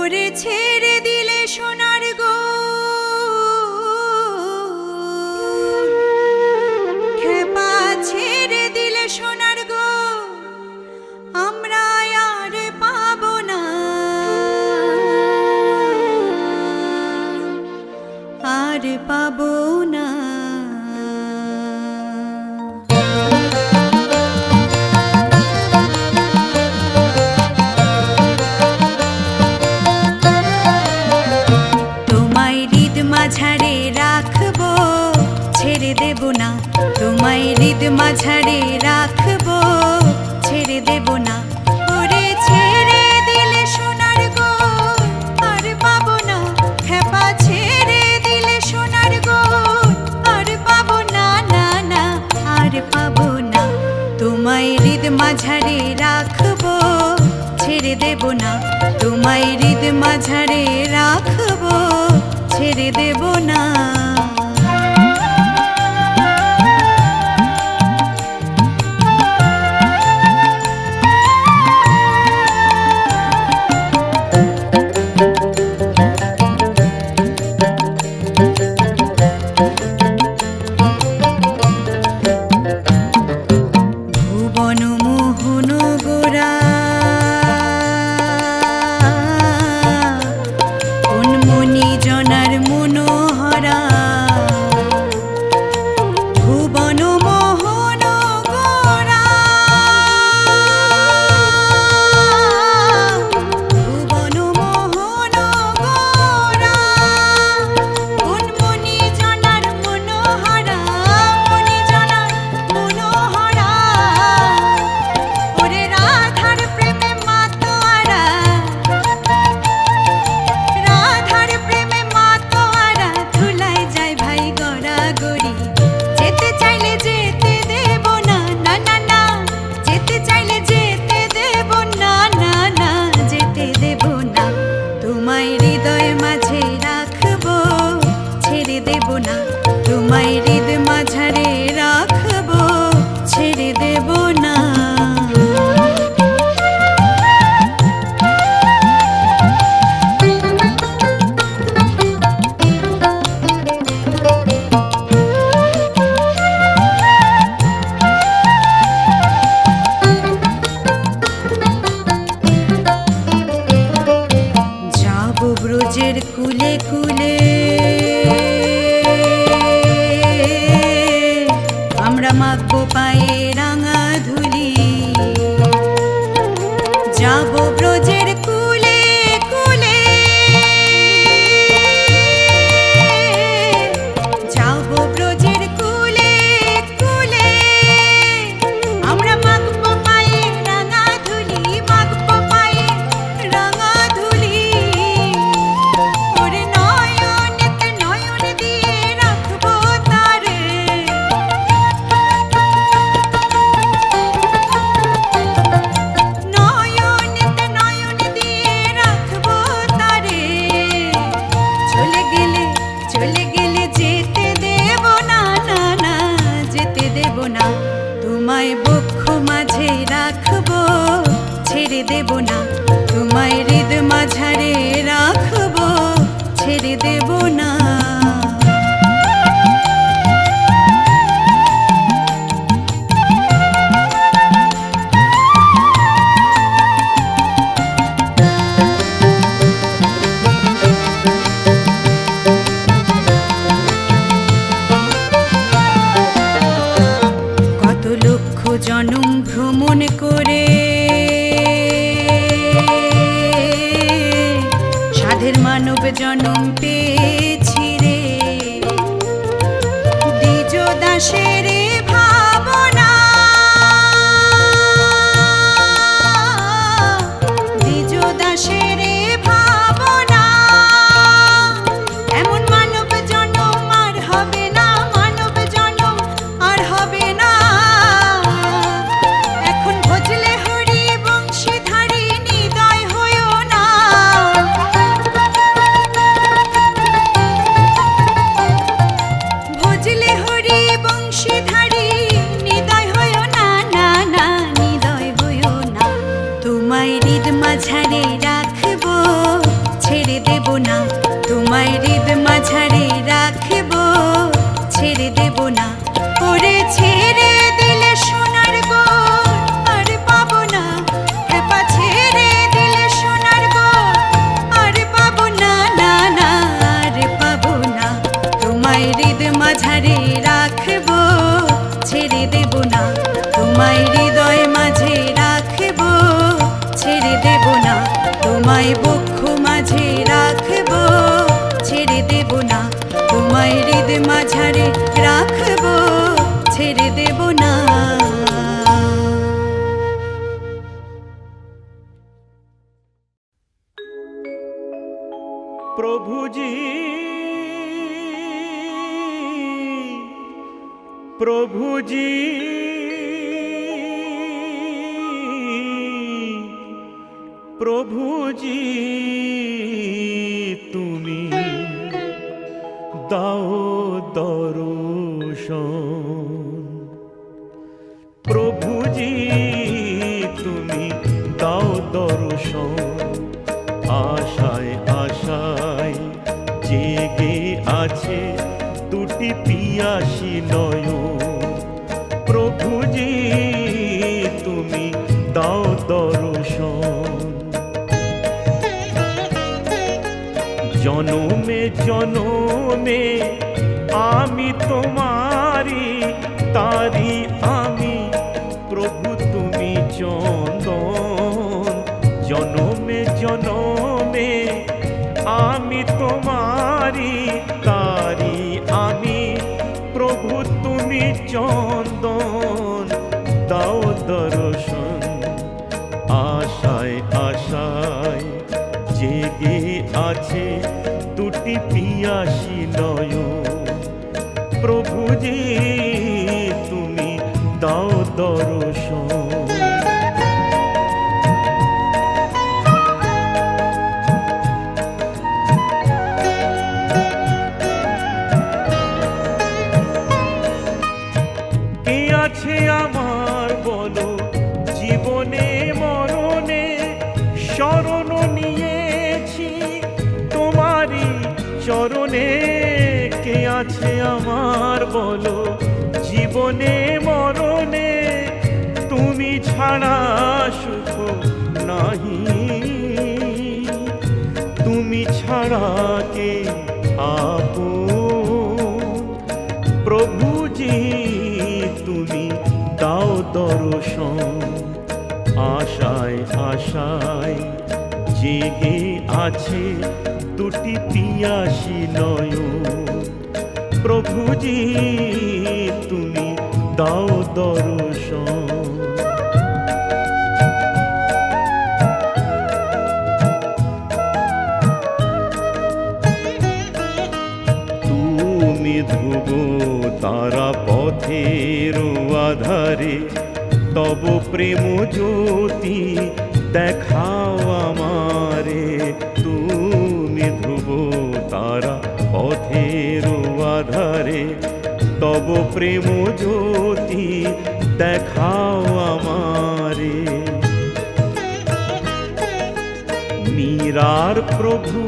ওরে ছেড়ে দিলে সোনার গো খেপা ছেড়ে দিলে সোনার গো আমরা আর পাবো না আর পাবো না মাঝারে রাখবো ছেড়ে দেব না তোমায় হৃদ মাঝারে রাখবো ছেড়ে দেব না ওরে ছেড়ে দিলে সোনার গো আর পাবো না খেপা ছেড়ে দিলে সোনার গো আর পাবো না না না আর পাবো না তোমায় হৃদ মাঝারে রাখবো ছেড়ে দেব না তোমায় হৃদ মাঝারে রাখবো ছেড়ে দেব না ভুবন মোহন গোরা জনার মনোহরা ভুবন মোহন গোরা ভুবন মোহন গোরা মনি জনার মনোহরা মনি জনার মনোহরা ওরে রাধার প্রেমে মাতোয়ারা রাধার প্রেমে মাতোয়ারা ধুলাই যায় ভাই গড়াগড়ি যেতে চাইলে যেতে দেব না না না না যেতে চাইলে যেতে দেব না না না যেতে দেব না তোমায় হৃদয় মাঝে রাখবো ছেড়ে দেব না তোমায় হৃদ মাঝারে রাখবো ছেড়ে দেব না ব্রজের কুলে কুলে আমরা মাখবো পায়ে রাঙা ধুলি যাব ব্রজের কুলে কুলে যাব ব্রজের কুলে কুলে আমরা মাখবো পায়ে রাঙা ধুলি মাখবো পায়ে রাঙা ধুলি তোমায় বক্ষ মাঝে রাখবো ছেড়ে দেব না তোমায় হৃদ মাঝারে রাখবো ছেড়ে দেব না জনম ভ্রমণ করে সাধের মানব জনম পেয়েছি রে দ্বিজ দাসের ভাবনা দ্বিজ দাসের ভাবনা এমন মানব জনম আর হবে না মানব জনম আর হবে না ভজলে হরি বংশীধারী নিদয় হইও না ভজলে হরি বংশীধারী মাঝারে রাখবো, ছেড়ে দেব না। ওরে ছেড়ে দিলে সোনার গোর আর পাবো না, খেপা ছেড়ে দিলে সোনার গোর আর পাবো না, না না আর পাবো না। তোমায় হৃদ মাঝারে রাখবো, ছেড়ে দেব না। তোমায় হৃদয় মাঝে রাখবো, ছেড়ে দেব না। তোমায় বক্ষ মাঝে রাখবো, ছেড়ে দেব না। তোমায় হৃদ মাঝারে রাখবো, ছেড়ে দেব না। প্রভুজি প্রভুজি প্রভুজি তুমি দাও দর্শন। প্রভুজি তুমি দাও দর্শন। আশায় আশায় জেগে আছে দুটি পিয়াসী নয়ন। প্রভুজি তুমি দাও দর্শন। জনমে জনমে আমি তোমারি, তারি আমি প্রভু তুমি চন্দন। জনমে জনমে আমি তোমারি, তারি আমি প্রভু তুমি চন্দন। দাও দর্শন। আশায় আশায় জেগে আছে দুটি পিয়াসী নয়ন। প্রভুজি তুমি দাও দর্শন। কে আছে আমার বলো জীবনে মরণে, শরণ নিয়েছি তোমারি চরণে। কে আছে আমার বলো জীবনে মরণে, তুমি ছাড়া সুখ নাহি, তুমি ছাড়া কে আপন। প্রভুজি তুমি দাও দর্শন। আশায় আশায় জেগে আছে দুটি পিয়াসী নয়ন। প্রভুজি তুমি দাও দর্শন। তুমি ধ্রুব তারা পথের আধারে, তব প্রেম জ্যোতি দেখাও আমারে। তুমি ধ্রুব তারা পথের আধারে, তব প্রেম জ্যোতি দেখাও আমারে। মীরার প্রভু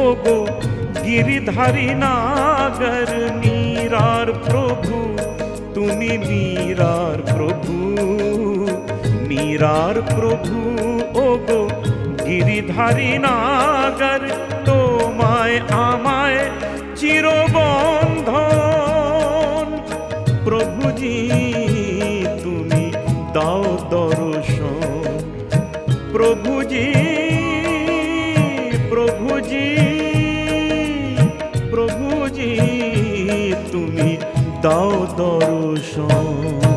ওগো गिरिधारी नागर मीरार प्रभु তুমি মীরার প্রভু মীরার প্রভু ওগো গিরিধারী নাগর তোমায় আমায় চিরবন্ধন প্রভুজি তুমি দাও দর্শন প্রভুজি প্রভুজি প্রভুজি তুমি দাও দর্শন।